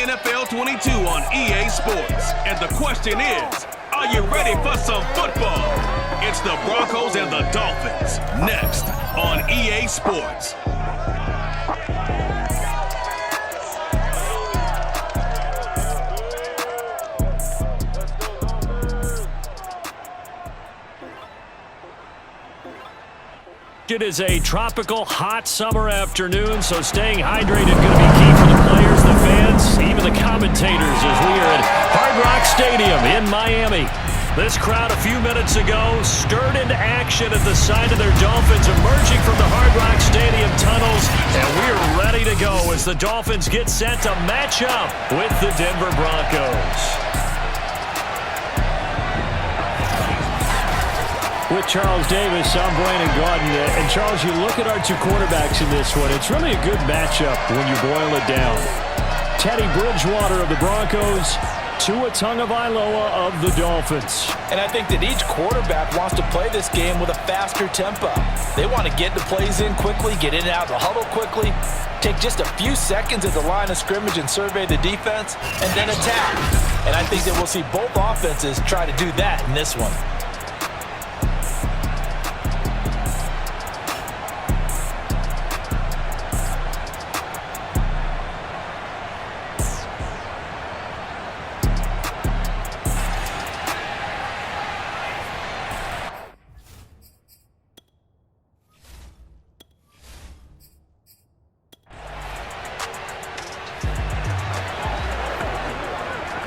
NFL 22 on EA Sports. And the question is, are you ready for some football? It's the Broncos and the Dolphins, next on EA Sports. It is a tropical, hot summer afternoon, so staying hydrated is going to be key for the players, the fans, even the commentators as we are at Hard Rock Stadium in Miami. This crowd a few minutes ago stirred into action at the side of their Dolphins emerging from the Hard Rock Stadium tunnels, and we're ready to go as the Dolphins get set to match up with the Denver Broncos. With Charles Davis, I'm Brandon Gaudin. And Charles, you look at our two quarterbacks in this one, it's really a good matchup when you boil it down. Teddy Bridgewater of the Broncos, Tua Tagovailoa of the Dolphins. And I think that each quarterback wants to play this game with a faster tempo. They want to get the plays in quickly, get in and out of the huddle quickly, take just a few seconds at the line of scrimmage and survey the defense, and then attack. And I think that we'll see both offenses try to do that in this one.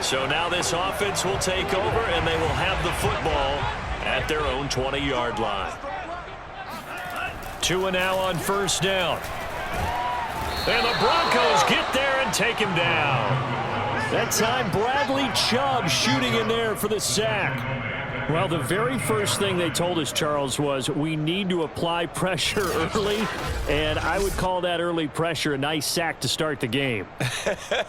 So now this offense will take over, and they will have the football at their own 20-yard line. Tua now on first down. And the Broncos get there and take him down. That time, Bradley Chubb shooting in there for the sack. Well, the very first thing they told us, Charles, was we need to apply pressure early, and I would call that early pressure a nice sack to start the game.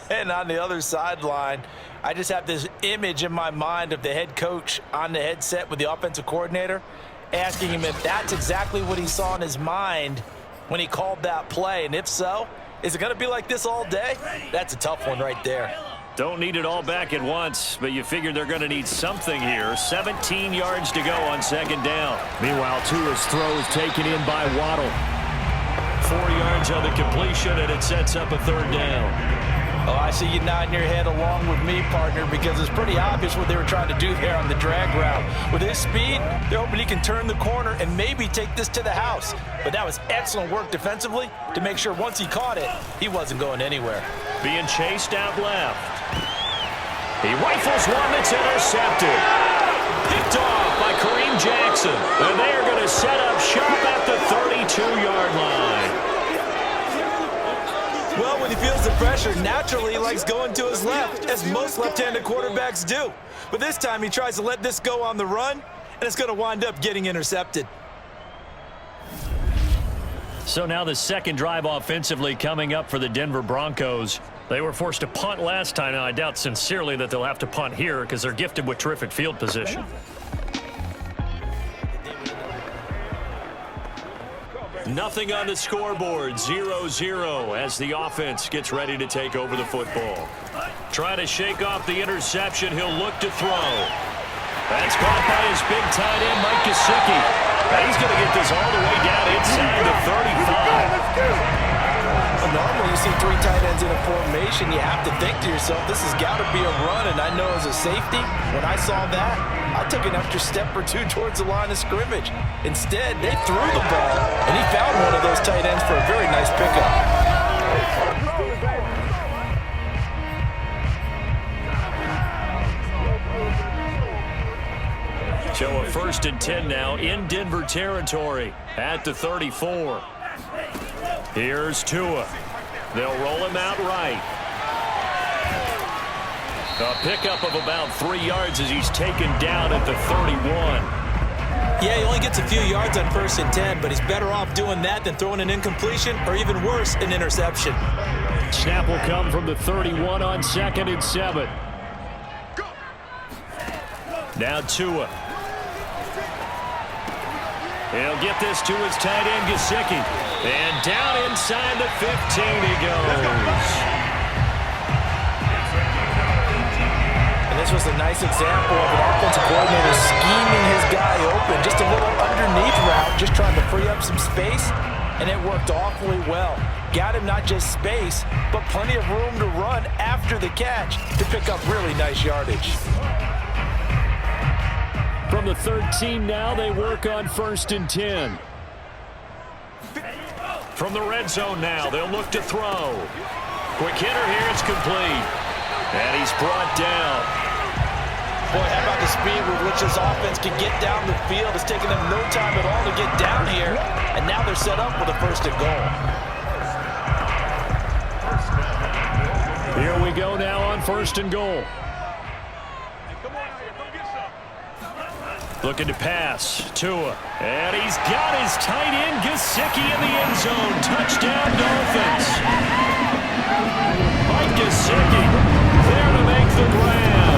And on the other sideline, I just have this image in my mind of the head coach on the headset with the offensive coordinator asking him if that's exactly what he saw in his mind when he called that play. And if so, is it going to be like this all day? That's a tough one right there. Don't need it all back at once, but you figure they're going to need something here. 17 yards to go on second down. Meanwhile, Tua's throw is taken in by Waddle. 4 yards on the completion, and it sets up a third down. Oh, I see you nodding your head along with me, partner, because it's pretty obvious what they were trying to do there on the drag route. With his speed, they're hoping he can turn the corner and maybe take this to the house. But that was excellent work defensively to make sure once he caught it, he wasn't going anywhere. Being chased out left. He rifles one that's intercepted. Picked off by Kareem Jackson. And they are going to set up shop at the 32-yard line. Well, when he feels the pressure, naturally he likes going to his left, as most left-handed quarterbacks do. But this time he tries to let this go on the run, and it's going to wind up getting intercepted. So now the second drive offensively coming up for the Denver Broncos. They were forced to punt last time. Now, I doubt sincerely that they'll have to punt here because they're gifted with terrific field position. Nothing on the scoreboard, 0-0 as the offense gets ready to take over the football. Try to shake off the interception. He'll look to throw. That's caught by his big tight end, Mike Gesicki. He's going to get this all the way down inside the 35. Well, normally you see three tight ends in a formation, you have to think to yourself, this has got to be a run, and I know as a safety, when I saw that, I took an extra step or two towards the line of scrimmage. Instead, they threw the ball, and he found one of those tight ends for a very nice pickup. So a 1st and 10 now in Denver territory at the 34. Here's Tua. They'll roll him out right. A pickup of about 3 yards as he's taken down at the 31. Yeah, he only gets a few yards on 1st and 10, but he's better off doing that than throwing an incompletion or even worse, an interception. Snap will come from the 31 on 2nd and 7. Now Tua. He'll get this to his tight end, Gesicki. And down inside the 15 he goes. This was a nice example of an offensive coordinator scheming his guy open. Just a little underneath route, just trying to free up some space, and it worked awfully well. Got him not just space, but plenty of room to run after the catch to pick up really nice yardage. From the 13 now, they work on 1st and 10. From the red zone now, they'll look to throw. Quick hitter here, it's complete. And he's brought down. Boy, how about the speed with which this offense can get down the field? It's taken them no time at all to get down here, and now they're set up with a 1st and goal. Here we go now on 1st and goal. Looking to pass. Tua. And he's got his tight end, Gesicki, in the end zone. Touchdown, Dolphins. Mike Gesicki there to make the grab.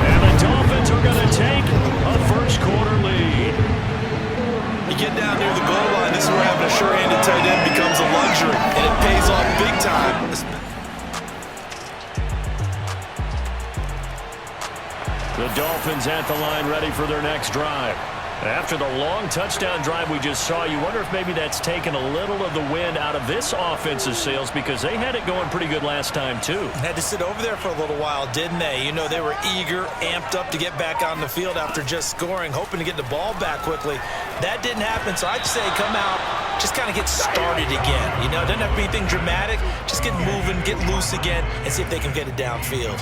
And the Dolphins are going to take a 1st quarter lead. You get down near the goal line, this is where having a sure-handed tight end becomes a luxury, and it pays off big time. The Dolphins at the line ready for their next drive. After the long touchdown drive we just saw, you wonder if maybe that's taken a little of the wind out of this offensive sails, because they had it going pretty good last time too. Had to sit over there for a little while, didn't they? You know, they were eager, amped up to get back on the field after just scoring, hoping to get the ball back quickly. That didn't happen, so I'd say come out, just kind of get started again. You know, it doesn't have to be anything dramatic. Just get moving, get loose again, and see if they can get it downfield.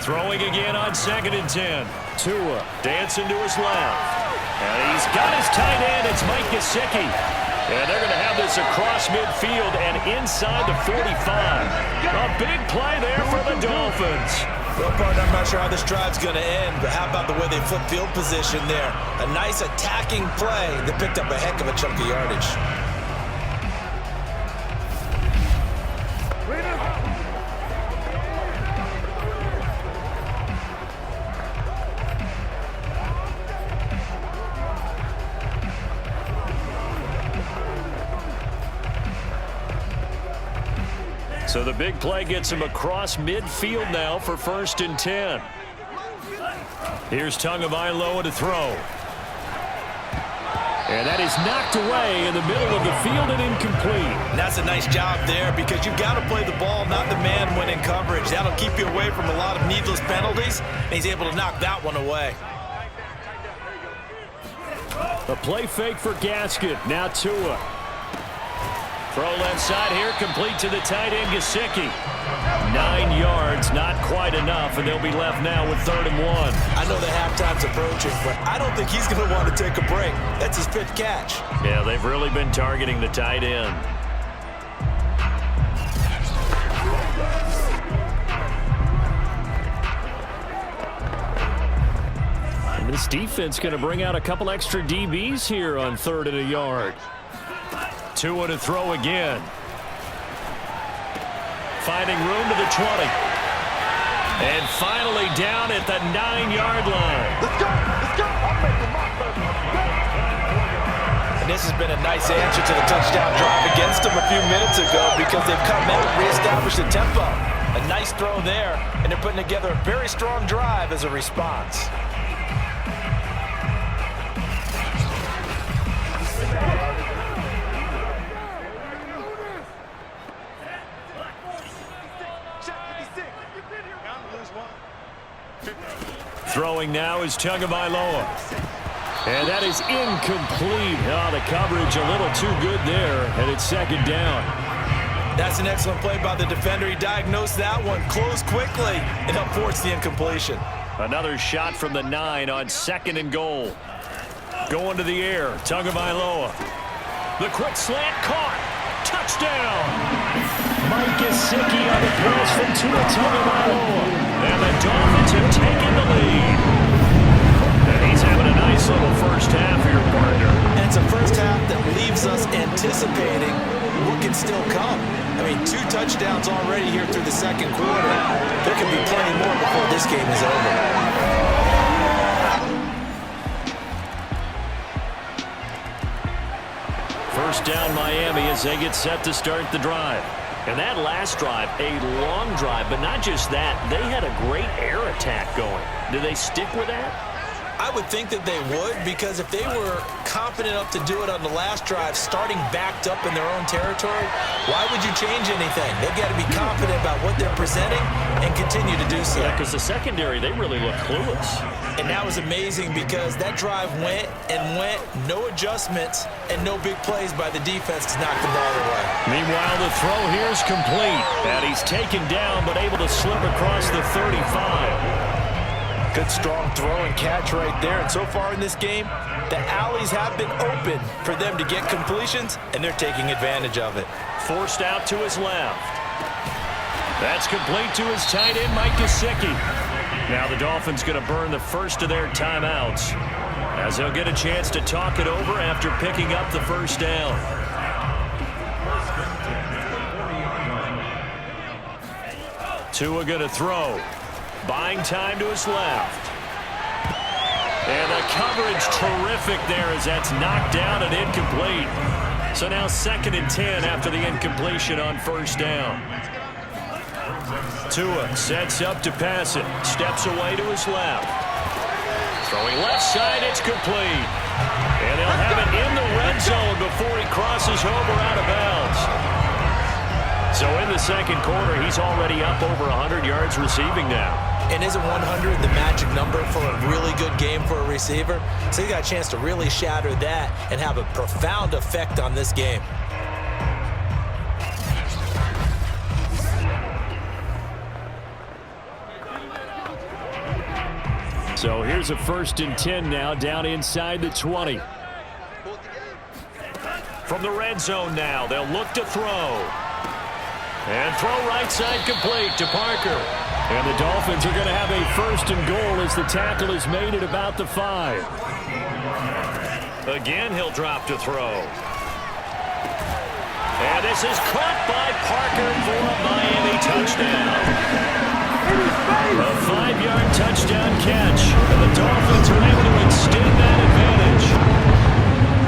Throwing again on 2nd and 10. Tua dancing to his left. And he's got his tight end. It's Mike Gesicki. And they're going to have this across midfield and inside the 45. A big play there for the Dolphins. Well, partner, I'm not sure how this drive's going to end, but how about the way they flip field position there? A nice attacking play that picked up a heck of a chunk of yardage. So the big play gets him across midfield now for 1st and 10. Here's Tagovailoa to throw. And that is knocked away in the middle of the field and incomplete. And that's a nice job there, because you've got to play the ball, not the man when in coverage. That'll keep you away from a lot of needless penalties, and he's able to knock that one away. A play fake for Gaskin. Now Tua. Throw left side here, complete to the tight end, Gesicki. 9 yards, not quite enough, and they'll be left now with 3rd and 1. I know the halftime's approaching, but I don't think he's going to want to take a break. That's his 5th catch. Yeah, they've really been targeting the tight end. And this defense going to bring out a couple extra DBs here on 3rd and a yard. Tua to throw again. Finding room to the 20. And finally down at the 9-yard line. Let's go! Let's go! I'm making my first mistake. And this has been a nice answer to the touchdown drive against them a few minutes ago, because they've come out and reestablished the tempo. A nice throw there, and they're putting together a very strong drive as a response. Throwing now is Tagovailoa. And that is incomplete. Oh, the coverage a little too good there, and it's 2nd down. That's an excellent play by the defender. He diagnosed that one, closed quickly, and helped force the incompletion. Another shot from the 9 on 2nd and goal. Going to the air, Tagovailoa. The quick slant caught. Touchdown! Mike Gesicki on the pass from Tua Tagovailoa. And the Dolphins have taken the lead. And he's having a nice little first half here, partner. And it's a first half that leaves us anticipating what can still come. I mean, 2 touchdowns already here through the 2nd quarter. There can be plenty more before this game is over. First down Miami as they get set to start the drive. And that last drive, a long drive, but not just that, they had a great air attack going. Do they stick with that? I would think that they would, because if they were confident enough to do it on the last drive, starting backed up in their own territory, why would you change anything? They've got to be confident about what they're presenting and continue to do so. Yeah, because the secondary, they really look clueless. And that was amazing because that drive went and went, no adjustments, and no big plays by the defense to knock the ball away. Meanwhile, the throw here is complete, and he's taken down but able to slip across the 35. Good strong throw and catch right there. And so far in this game, the alleys have been open for them to get completions, and they're taking advantage of it. Forced out to his left. That's complete to his tight end, Mike Gesicki. Now the Dolphins going to burn the first of their timeouts, as they'll get a chance to talk it over after picking up the first down. Tua going to throw. Buying time to his left. And the coverage terrific there as that's knocked down and incomplete. So now 2nd and 10 after the incompletion on first down. Tua sets up to pass it. Steps away to his left. Throwing left side, it's complete. And they'll have it in the red zone before he crosses over out of bounds. So in the second quarter, he's already up over 100 yards receiving now. And isn't 100 the magic number for a really good game for a receiver? So you got a chance to really shatter that and have a profound effect on this game. So here's a 1st and 10 now, down inside the 20. From the red zone now, they'll look to throw. And throw right side complete to Parker. And the Dolphins are going to have a 1st and goal as the tackle is made at about the 5. Again, he'll drop to throw. And this is caught by Parker for a Miami touchdown. A 5-yard touchdown catch. And the Dolphins are able to extend that advantage.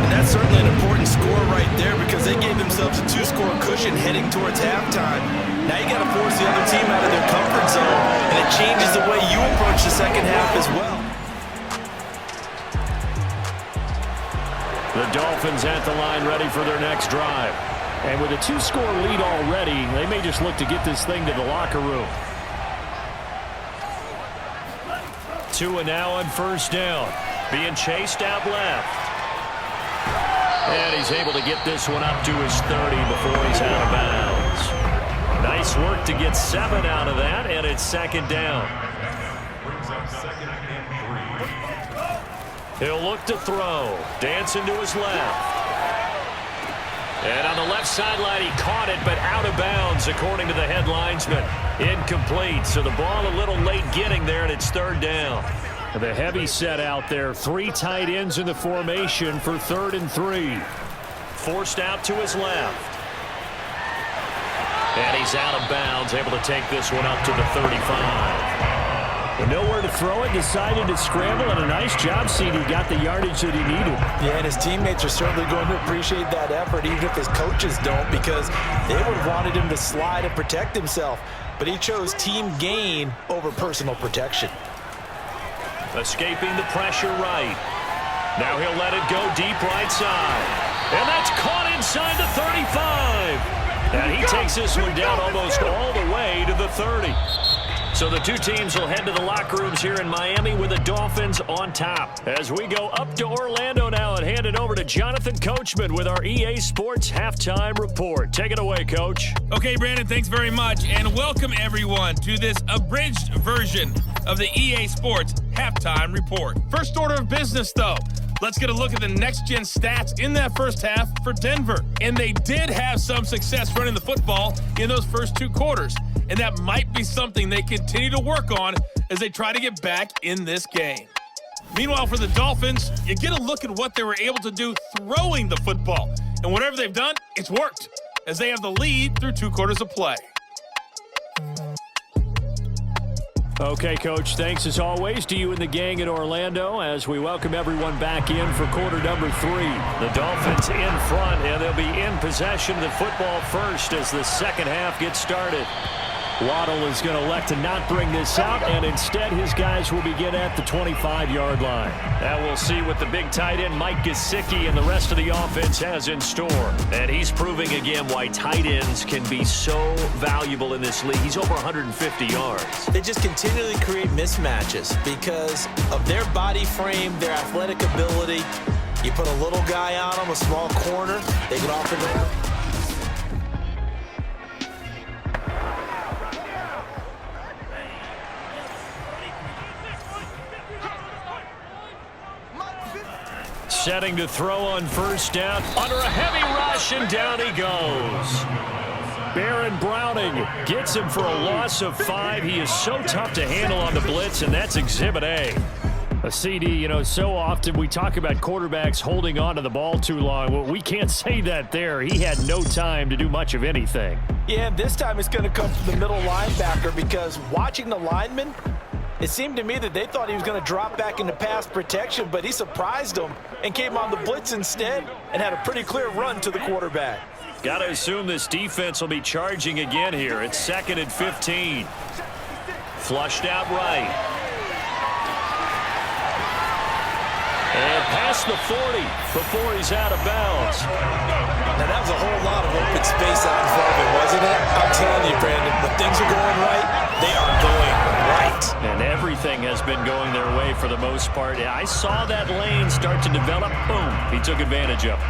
And that's certainly an important score right there because they gave themselves a 2-score cushion heading towards halftime. Now you got to force the other team out of their comfort zone, and it changes the way you approach the second half as well. The Dolphins at the line ready for their next drive. And with a 2-score lead already, they may just look to get this thing to the locker room. Tua now on first down, being chased out left. And he's able to get this one up to his 30 before he's out of bounds. Nice work to get 7 out of that, and it's 2nd down. He'll look to throw. Dancing to his left. And on the left sideline, he caught it, but out of bounds, according to the head linesman. Incomplete, so the ball a little late getting there, and it's 3rd down. The heavy set out there. 3 tight ends in the formation for 3rd and 3. Forced out to his left. And he's out of bounds, able to take this one up to the 35. But nowhere to throw it, decided to scramble, and a nice job, CD. Got the yardage that he needed. Yeah, and his teammates are certainly going to appreciate that effort, even if his coaches don't, because they would have wanted him to slide and protect himself. But he chose team gain over personal protection. Escaping the pressure right. Now he'll let it go deep right side. And that's caught inside the 35. And he takes this one down almost all the way to the 30. So the two teams will head to the locker rooms here in Miami with the Dolphins on top. As we go up to Orlando now and hand it over to Jonathan Coachman with our EA Sports Halftime Report. Take it away, Coach. Okay, Brandon, thanks very much. And welcome, everyone, to this abridged version of the EA Sports Halftime Report. First order of business, though. Let's get a look at the next-gen stats in that first half for Denver. And they did have some success running the football in those first 2 quarters. And that might be something they continue to work on as they try to get back in this game. Meanwhile, for the Dolphins, you get a look at what they were able to do throwing the football. And whatever they've done, it's worked, as they have the lead through 2 quarters of play. Okay, Coach, thanks as always to you and the gang in Orlando as we welcome everyone back in for quarter number 3. The Dolphins in front, and they'll be in possession of the football first as the second half gets started. Waddle is going to elect to not bring this out, and instead his guys will begin at the 25-yard line. Now we'll see what the big tight end Mike Gesicki and the rest of the offense has in store. And he's proving again why tight ends can be so valuable in this league. He's over 150 yards. They just continually create mismatches because of their body frame, their athletic ability. You put a little guy on them, a small corner, they get off the setting to throw on first down under a heavy rush, and down he goes. Baron Browning gets him for a loss of 5. He is so tough to handle on the blitz, and that's Exhibit A. A CD, you know, so often we talk about quarterbacks holding on to the ball too long. Well, we can't say that there. He had no time to do much of anything. Yeah, this time it's going to come from the middle linebacker because watching the lineman, it seemed to me that they thought he was going to drop back into pass protection, but he surprised them and came on the blitz instead and had a pretty clear run to the quarterback. Got to assume this defense will be charging again here. It's 2nd and 15. Flushed out right. And past the 40 before he's out of bounds. Now, that was a whole lot of open space out in front of him, wasn't it? I'm telling you, Brandon, when things are going right, they are going right. And everything has been going their way for the most part. I saw that lane start to develop. Boom. He took advantage of it.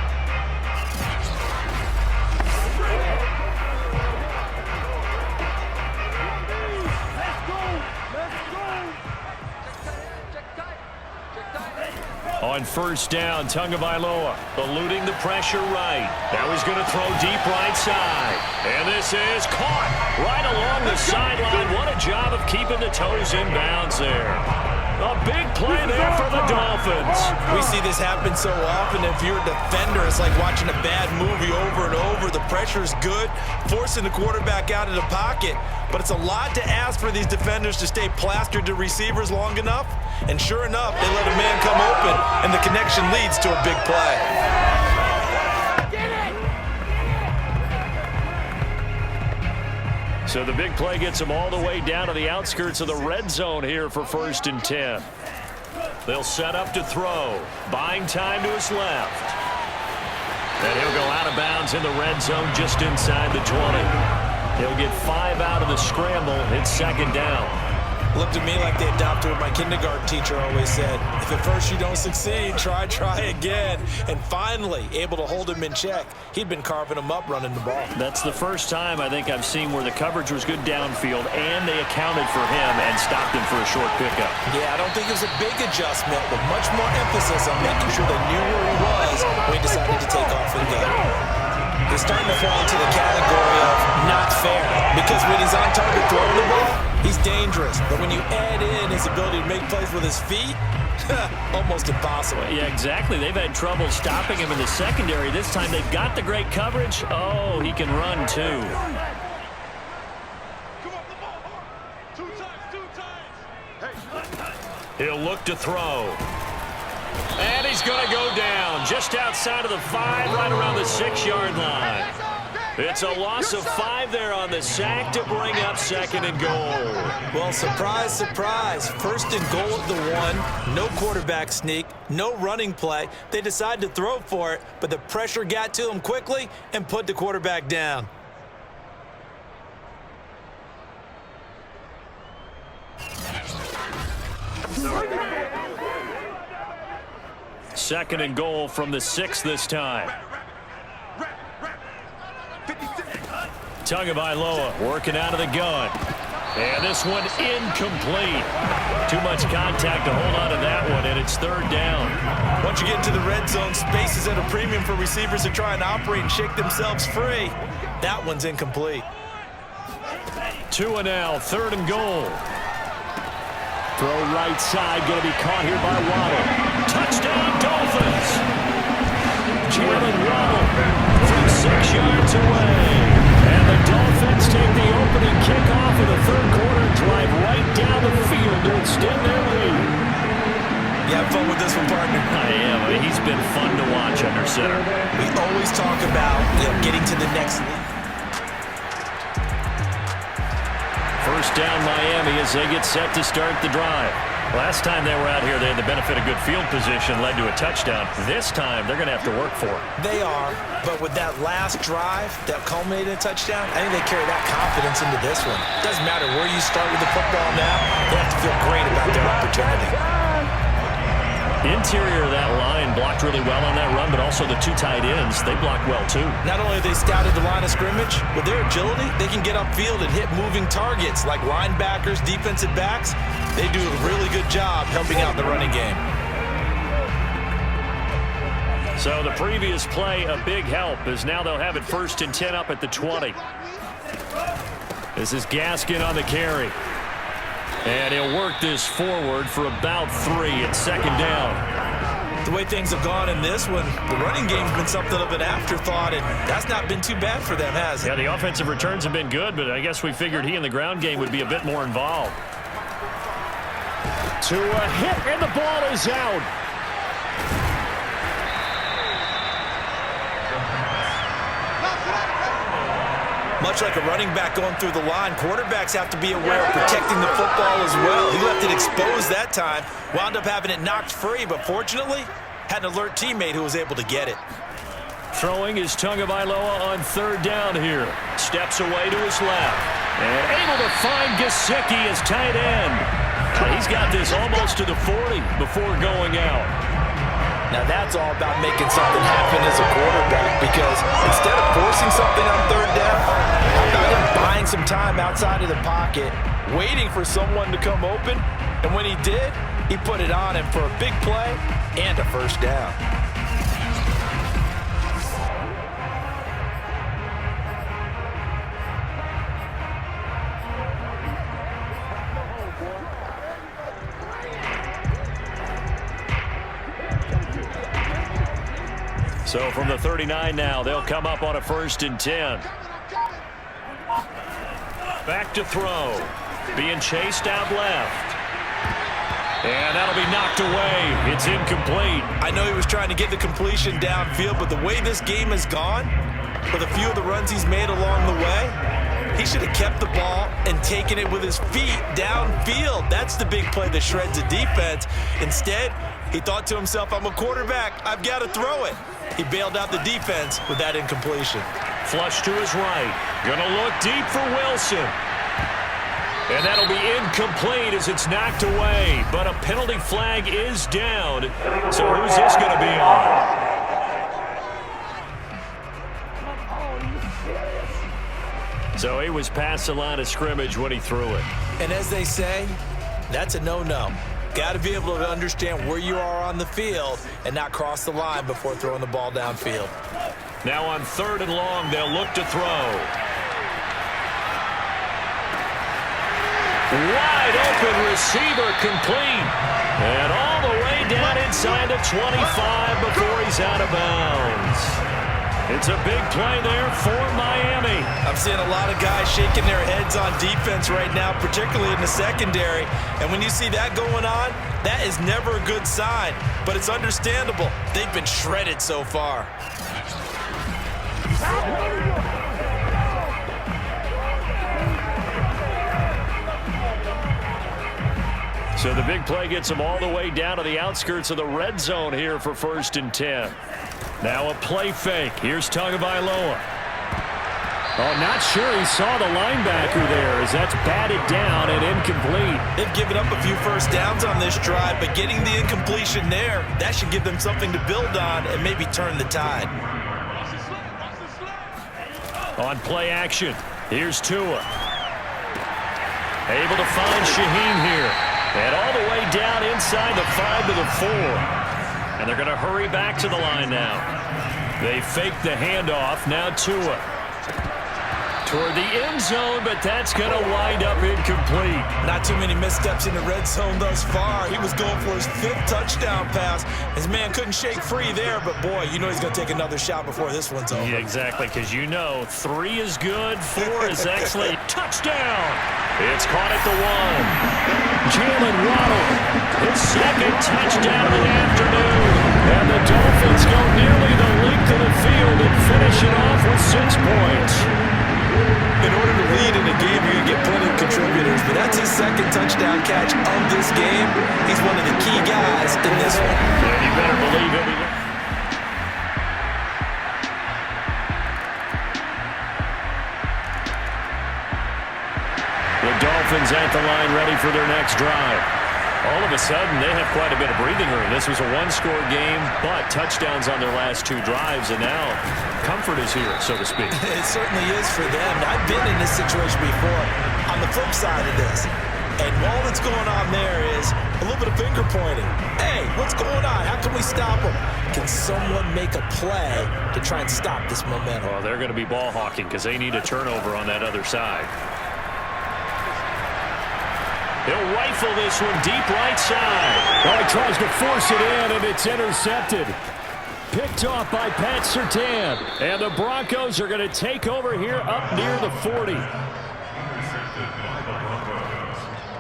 On first down, Tagovailoa eluding the pressure right. Now he's going to throw deep right side. And this is caught right along the sideline. What a job of keeping the toes in bounds there. A big play there for the Dolphins. We see this happen so often. If you're a defender, it's like watching a bad movie over and over. The pressure is good, forcing the quarterback out of the pocket. But it's a lot to ask for these defenders to stay plastered to receivers long enough. And sure enough, they let a man come open, and the connection leads to a big play. So the big play gets him all the way down to the outskirts of the red zone here for 1st and 10. They'll set up to throw. Buying time to his left. And he'll go out of bounds in the red zone just inside the 20. He'll get 5 out of the scramble. It's 2nd down. Looked to me like they adopted what my kindergarten teacher always said. If at first you don't succeed, try again. And finally, able to hold him in check. He'd been carving him up running the ball. That's the first time I think I've seen where the coverage was good downfield and they accounted for him and stopped him for a short pickup. Yeah, I don't think it was a big adjustment, but much more emphasis on making sure they knew where he was when he decided to take off and go. He's starting to fall into the category of not fair because when he's on target throwing the ball, he's dangerous. But when you add in his ability to make plays with his feet, almost impossible. Yeah, exactly. They've had trouble stopping him in the secondary. This time they've got the great coverage. Oh, he can run too. He'll look to throw. And he's going to go down just outside of the 5, right around the 6-yard line. It's a loss of 5 there on the sack to bring up 2nd and goal. Well, surprise, surprise. 1st and goal at the 1. No quarterback sneak, no running play. They decide to throw for it, but the pressure got to him quickly and put the quarterback down. Second and goal from the 6 this time. Tagovailoa working out of the gun. And this one incomplete. Too much contact to hold on to that one, and it's 3rd down. Once you get into the red zone, space is at a premium for receivers to try and operate and shake themselves free. That one's incomplete. 2 and now, 3rd and goal. Throw right side, going to be caught here by Waddle. Touchdown, Dolphins! Jalen Waddle from 6 yards away. And the Dolphins take the opening kickoff of the 3rd quarter, drive right down the to extend their lead. You have fun with this one, partner? I am. I mean, he's been fun to watch under center. We always talk about getting to the next league. First down Miami as they get set to start the drive. Last time they were out here, they had the benefit of good field position, led to a touchdown. This time, they're going to have to work for it. They are, but with that last drive that culminated in a touchdown, I think they carry that confidence into this one. It doesn't matter where you start with the football now. They have to feel great about their opportunity. Interior of that line blocked really well on that run, but also the two tight ends, they blocked well too. Not only have they scouted the line of scrimmage, with their agility, they can get upfield and hit moving targets like linebackers, defensive backs. They do a really good job helping out the running game. So the previous play, a big help, as now they'll have it 1st and 10 up at the 20. This is Gaskin on the carry. And he'll work this forward for about 3 at 2nd down. The way things have gone in this one, the running game's been something of an afterthought, and that's not been too bad for them, has it? Yeah, the offensive returns have been good, but I guess we figured he in the ground game would be a bit more involved. To a hit, and the ball is out. Much like a running back going through the line, quarterbacks have to be aware of protecting the football as well. He left it exposed that time, wound up having it knocked free, but fortunately, had an alert teammate who was able to get it. Throwing is Tagovailoa on 3rd down here. Steps away to his left. And able to find Gesicki as tight end. He's got this almost to the 40 before going out. Now that's all about making something happen as a quarterback, because instead of forcing something on 3rd down, how about him buying some time outside of the pocket, waiting for someone to come open, and when he did, he put it on him for a big play and a 1st down. So from the 39 now, they'll come up on a 1st and 10. Back to throw. Being chased out left. And that'll be knocked away. It's incomplete. I know he was trying to get the completion downfield, but the way this game has gone, with a few of the runs he's made along the way, he should have kept the ball and taken it with his feet downfield. That's the big play that shreds a defense. Instead, he thought to himself, I'm a quarterback. I've got to throw it. He bailed out the defense with that incompletion. Flush to his right. Gonna look deep for Wilson. And that'll be incomplete as it's knocked away. But a penalty flag is down. So who's this going to be on? So he was past the line of scrimmage when he threw it. And as they say, that's a no-no. Got to be able to understand where you are on the field and not cross the line before throwing the ball downfield. Now on 3rd and long, they'll look to throw. Wide open receiver complete. And all the way down inside the 25 before he's out of bounds. It's a big play there for Miami. I'm seeing a lot of guys shaking their heads on defense right now, particularly in the secondary. And when you see that going on, that is never a good sign. But it's understandable. They've been shredded so far. So the big play gets them all the way down to the outskirts of the red zone here for 1st and 10. Now a play fake. Here's Tagovailoa. Oh, not sure he saw the linebacker there as that's batted down and incomplete. They've given up a few 1st downs on this drive, but getting the incompletion there, that should give them something to build on and maybe turn the tide. On play action, here's Tua. Able to find Shaheen here. And all the way down inside the 5 to the 4. And they're going to hurry back to the line now. They fake the handoff. Now Tua. Toward the end zone, but that's going to wind up incomplete. Not too many missteps in the red zone thus far. He was going for his 5th touchdown pass. His man couldn't shake free there, but boy, you know he's going to take another shot before this one's over. Yeah, exactly, because you know 3 is good, 4 is excellent. Touchdown! It's caught at the 1. Jalen Waddle, his 2nd touchdown of the afternoon. And the Dolphins go nearly the length of the field and finish it off with 6 points. In order to lead in a game, you're going to get plenty of contributors, but that's his 2nd touchdown catch of this game. He's one of the key guys in this one. And you better believe it. The Dolphins at the line ready for their next drive. All of a sudden, they have quite a bit of breathing room. This was a 1-score game, but touchdowns on their last 2 drives, and now comfort is here, so to speak. It certainly is for them. I've been in this situation before on the flip side of this. And all that's going on there is a little bit of finger pointing. Hey, what's going on? How can we stop them? Can someone make a play to try and stop this momentum? Well, they're going to be ball hawking because they need a turnover on that other side. He'll rifle this one deep right side. Oh, he tries to force it in, and it's intercepted. Picked off by Pat Surtain. And the Broncos are going to take over here up near the 40.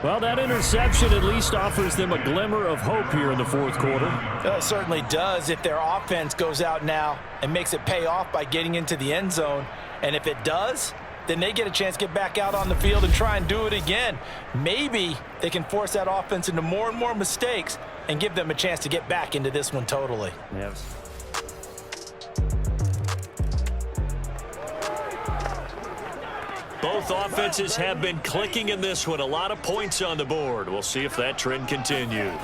Well, that interception at least offers them a glimmer of hope here in the 4th quarter. It certainly does if their offense goes out now and makes it pay off by getting into the end zone. And if it does, then they get a chance to get back out on the field and try and do it again. Maybe they can force that offense into more and more mistakes and give them a chance to get back into this one totally. Yes. Both offenses have been clicking in this one. A lot of points on the board. We'll see if that trend continues.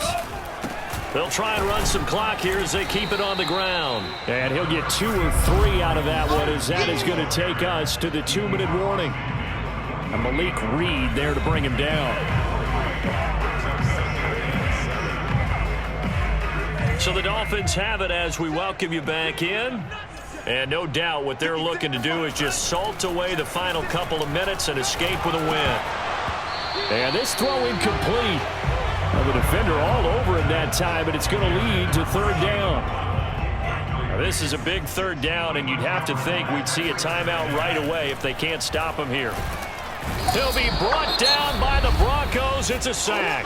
They'll try and run some clock here as they keep it on the ground. And he'll get 2 or 3 out of that one, as that is going to take us to the 2-minute warning. And Malik Reed there to bring him down. So the Dolphins have it as we welcome you back in. And no doubt what they're looking to do is just salt away the final couple of minutes and escape with a win. And this throw incomplete. Well, the defender all over him that time, but it's going to lead to 3rd down. Now, this is a big 3rd down, and you'd have to think we'd see a timeout right away if they can't stop him here. He'll be brought down by the Broncos. It's a sack.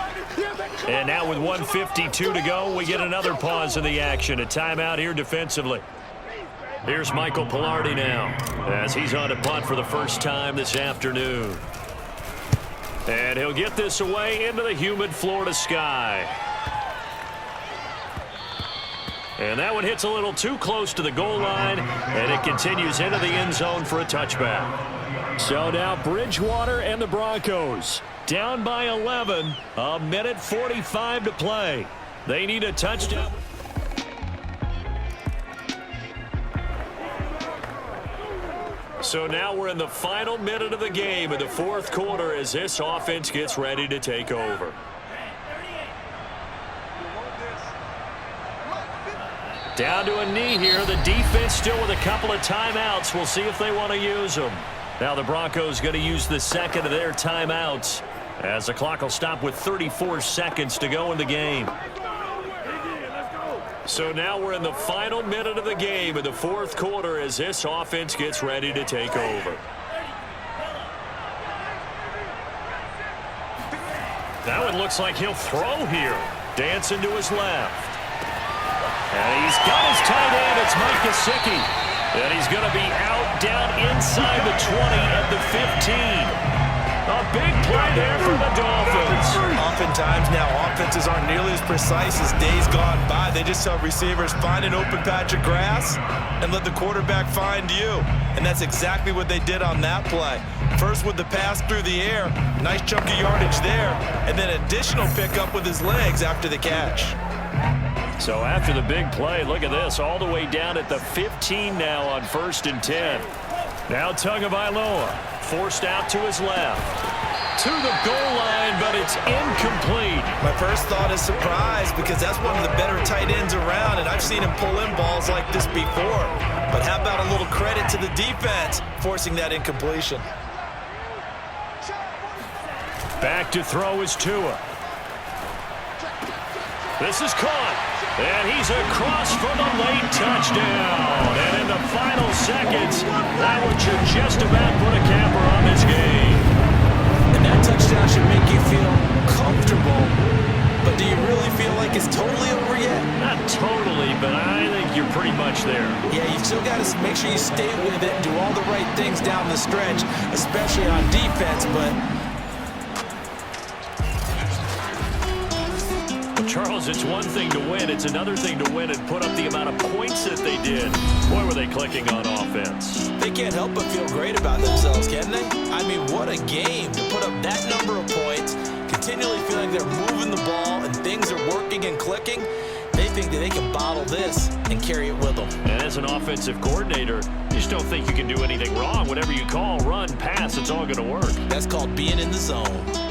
And now with 1:52 to go, we get another pause in the action. A timeout here defensively. Here's Michael Pilardi now as he's on to punt for the first time this afternoon. And he'll get this away into the humid Florida sky. And that one hits a little too close to the goal line, and it continues into the end zone for a touchback. So now Bridgewater and the Broncos down by 11, 1:45 to play. They need a touchdown. So now we're in the final minute of the game in the 4th quarter as this offense gets ready to take over. Down to a knee here. The defense still with a couple of timeouts. We'll see if they want to use them. Now the Broncos going to use the 2nd of their timeouts as the clock will stop with 34 seconds to go in the game. So now we're in the final minute of the game in the 4th quarter as this offense gets ready to take over. Now it looks like he'll throw here. Dancing to his left. And he's got his tight end. It's Mike Gesicki. And he's going to be out down inside the 20 at the 15. A big play there for the Dolphins. Oftentimes now, offenses aren't nearly as precise as days gone by. They just tell receivers, find an open patch of grass and let the quarterback find you. And that's exactly what they did on that play. First with the pass through the air, nice chunk of yardage there, and then additional pickup with his legs after the catch. So after the big play, look at this, all the way down at the 15 now on 1st and 10. Now Tagovailoa forced out to his left. to the goal line, but it's incomplete. My first thought is surprise because that's one of the better tight ends around, and I've seen him pull in balls like this before. But how about a little credit to the defense forcing that incompletion? Back to throw is Tua. This is caught, and he's across for the late touchdown. And in the final seconds, that one should just about put a capper on this game. And that touchdown should make you feel comfortable. But do you really feel like it's totally over yet? Not totally, but I think you're pretty much there. Yeah, you've still got to make sure you stay with it and do all the right things down the stretch, especially on defense, but... Charles, it's one thing to win. It's another thing to win and put up the amount of points that they did. Boy, were they clicking on offense. They can't help but feel great about themselves, can they? I mean, what a game to put up that number of points, continually feeling they're moving the ball and things are working and clicking. They think that they can bottle this and carry it with them. And as an offensive coordinator, you just don't think you can do anything wrong. Whatever you call, run, pass, it's all going to work. That's called being in the zone.